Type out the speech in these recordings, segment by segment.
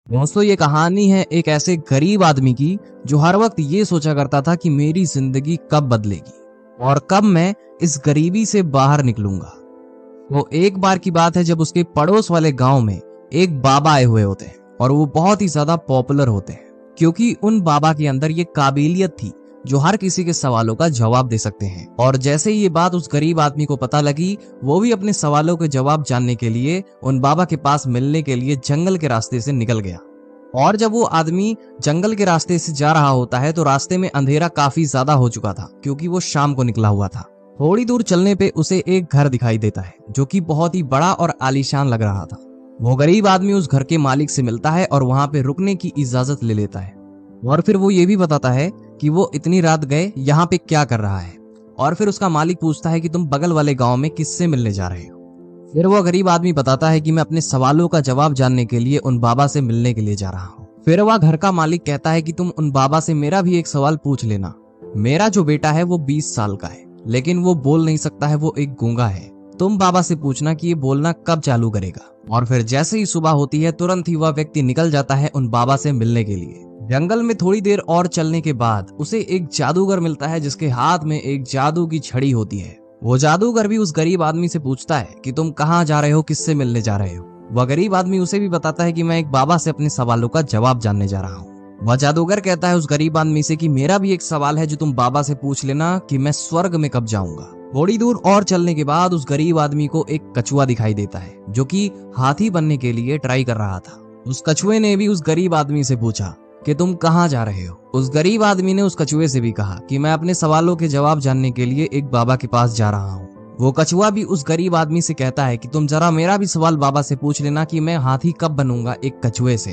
दोस्तों ये कहानी है एक ऐसे गरीब आदमी की जो हर वक्त ये सोचा करता था कि मेरी जिंदगी कब बदलेगी और कब मैं इस गरीबी से बाहर निकलूंगा। वो एक बार की बात है जब उसके पड़ोस वाले गांव में एक बाबा आए हुए होते हैं और वो बहुत ही ज्यादा पॉपुलर होते हैं क्योंकि उन बाबा के अंदर ये काबिलियत थी जो हर किसी के सवालों का जवाब दे सकते हैं। और जैसे ही ये बात उस गरीब आदमी को पता लगी, वो भी अपने सवालों के जवाब जानने के लिए उन बाबा के पास मिलने के लिए जंगल के रास्ते से निकल गया। और जब वो आदमी जंगल के रास्ते से जा रहा होता है तो रास्ते में अंधेरा काफी ज्यादा हो चुका था क्योंकि वो शाम को निकला हुआ था। थोड़ी दूर चलने पे उसे एक घर दिखाई देता है जो कि बहुत ही बड़ा और आलीशान लग रहा था। वो गरीब आदमी उस घर के मालिक से मिलता है और वहां पे रुकने की इजाजत ले लेता है और फिर वो ये भी बताता है कि वो इतनी रात गए यहाँ पे क्या कर रहा है। और फिर उसका मालिक पूछता है कि तुम बगल वाले गांव में किससे मिलने जा रहे हो। फिर वो गरीब आदमी बताता है कि मैं अपने सवालों का जवाब जानने के लिए उन बाबा से मिलने के लिए जा रहा हूँ। फिर वह घर का मालिक कहता है कि तुम उन बाबा से मेरा भी एक सवाल पूछ लेना। मेरा जो बेटा है वो 20 साल का है लेकिन वो बोल नहीं सकता है, वो एक गूंगा है। तुम बाबा से पूछना कि ये बोलना कब चालू करेगा। और फिर जैसे ही सुबह होती है तुरंत ही वह व्यक्ति निकल जाता है उन बाबा से मिलने के लिए। जंगल में थोड़ी देर और चलने के बाद उसे एक जादूगर मिलता है जिसके हाथ में एक जादू की छड़ी होती है। वो जादूगर भी उस गरीब आदमी से पूछता है कि तुम कहाँ जा रहे हो, किससे मिलने जा रहे हो। वह गरीब आदमी उसे भी बताता है कि मैं एक बाबा से अपने सवालों का जवाब जानने जा रहा हूँ। वह जादूगर कहता है उस गरीब आदमी से कि मेरा भी एक सवाल है जो तुम बाबा से पूछ लेना कि मैं स्वर्ग में कब जाऊंगा। थोड़ी दूर और चलने के बाद उस गरीब आदमी को एक कछुआ दिखाई देता है जो कि हाथी बनने के लिए ट्राई कर रहा था। उस कछुए ने भी उस गरीब आदमी से पूछा कि तुम कहाँ जा रहे हो। उस गरीब आदमी ने उस कछुए से भी कहा कि मैं अपने सवालों के जवाब जानने के लिए एक बाबा के पास जा रहा हूँ। वो कछुआ भी उस गरीब आदमी से कहता है कि तुम जरा मेरा भी सवाल बाबा से पूछ लेना कि मैं हाथी कब बनूंगा, एक कछुए से।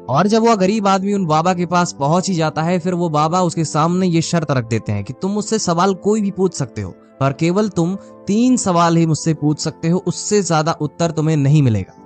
और जब वह गरीब आदमी उन बाबा के पास पहुंच ही जाता है फिर वो बाबा उसके सामने ये शर्त रख देते हैं कि तुम मुझसे सवाल कोई भी पूछ सकते हो पर केवल तुम 3 सवाल ही मुझसे पूछ सकते हो, उससे ज्यादा उत्तर तुम्हें नहीं मिलेगा।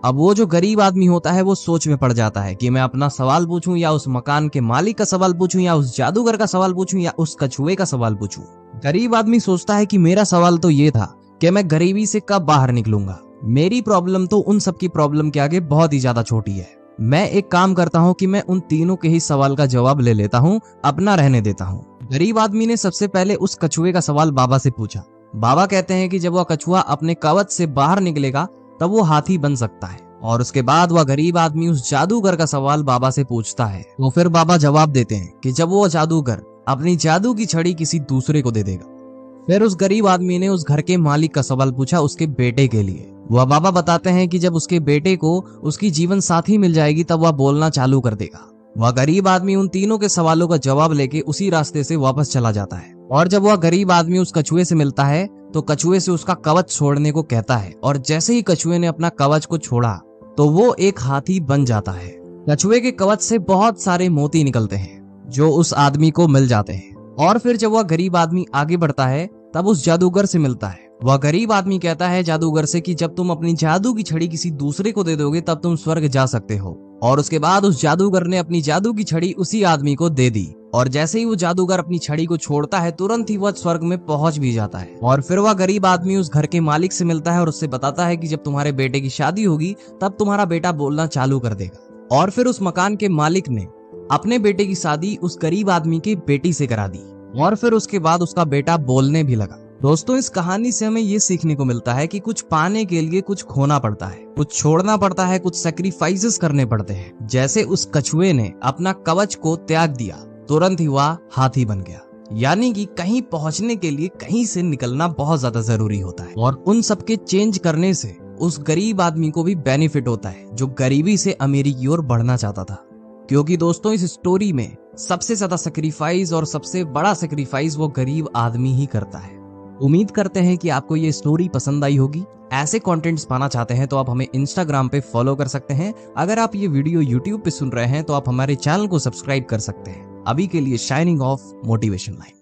अब वो जो गरीब आदमी होता है वो सोच में पड़ जाता है कि मैं अपना सवाल पूछूं या उस मकान के मालिक का सवाल पूछूं या उस जादूगर का सवाल पूछूं या उस कछुए का सवाल पूछूं। गरीब आदमी सोचता है कि मेरा सवाल तो ये था कि मैं गरीबी से कब बाहर निकलूंगा। मेरी प्रॉब्लम तो उन सबकी प्रॉब्लम के आगे बहुत ही ज्यादा छोटी है। मैं एक काम करता हूँ कि मैं उन तीनों के ही सवाल का जवाब ले लेता हूँ, अपना रहने देता हूँ। गरीब आदमी ने सबसे पहले उस कछुए का सवाल बाबा से पूछा। बाबा कहते हैं कि जब वह कछुआ अपने कवच से बाहर निकलेगा तब वो हाथी बन सकता है। और उसके बाद वह गरीब आदमी उस जादूगर का सवाल बाबा से पूछता है तो फिर बाबा जवाब देते हैं कि जब वो जादूगर अपनी जादू की छड़ी किसी दूसरे को दे देगा। फिर उस गरीब आदमी ने उस घर के मालिक का सवाल पूछा उसके बेटे के लिए। वह बाबा बताते हैं कि जब उसके बेटे को उसकी जीवन साथी मिल जाएगी तब वह बोलना चालू कर देगा। वह गरीब आदमी उन तीनों के सवालों का जवाब लेके उसी रास्ते से वापस चला जाता है। और जब वह गरीब आदमी उस कछुए से मिलता है तो कछुए से उसका कवच छोड़ने को कहता है और जैसे ही कछुए ने अपना कवच को छोड़ा तो वो एक हाथी बन जाता है। कछुए के कवच से बहुत सारे मोती निकलते हैं जो उस आदमी को मिल जाते हैं। और फिर जब वह गरीब आदमी आगे बढ़ता है तब उस जादूगर से मिलता है। वह गरीब आदमी कहता है जादूगर से कि जब तुम अपनी जादू की छड़ी किसी दूसरे को दे दोगे तब तुम स्वर्ग जा सकते हो। और उसके बाद उस जादूगर ने अपनी जादू की छड़ी उसी आदमी को दे दी और जैसे ही वो जादूगर अपनी छड़ी को छोड़ता है तुरंत ही वह स्वर्ग में पहुंच भी जाता है। और फिर वह गरीब आदमी उस घर के मालिक से मिलता है और उससे बताता है कि जब तुम्हारे बेटे की शादी होगी तब तुम्हारा बेटा बोलना चालू कर देगा। और फिर उस मकान के मालिक ने अपने बेटे की शादी उस गरीब आदमी की बेटी से करा दी और फिर उसके बाद उसका बेटा बोलने भी लगा। दोस्तों इस कहानी से हमें ये सीखने को मिलता है कि कुछ पाने के लिए कुछ खोना पड़ता है, कुछ छोड़ना पड़ता है, कुछ सैक्रिफाइसेस करने पड़ते हैं। जैसे उस कछुए ने अपना कवच को त्याग दिया, तुरंत ही वह हाथी बन गया। यानी कि कहीं पहुंचने के लिए कहीं से निकलना बहुत ज्यादा जरूरी होता है और उन सबके चेंज करने से उस गरीब आदमी को भी बेनिफिट होता है जो गरीबी से अमीरी की ओर बढ़ना चाहता था। क्योंकि दोस्तों इस स्टोरी में सबसे ज्यादा सैक्रिफाइस और सबसे बड़ा सैक्रिफाइस वो गरीब आदमी ही करता है। उम्मीद करते हैं कि आपको ये स्टोरी पसंद आई होगी। ऐसे कंटेंट्स पाना चाहते हैं तो आप हमें इंस्टाग्राम पे फॉलो कर सकते हैं। अगर आप ये वीडियो यूट्यूब पे सुन रहे हैं तो आप हमारे चैनल को सब्सक्राइब कर सकते हैं। अभी के लिए शाइनिंग ऑफ मोटिवेशन लाइन।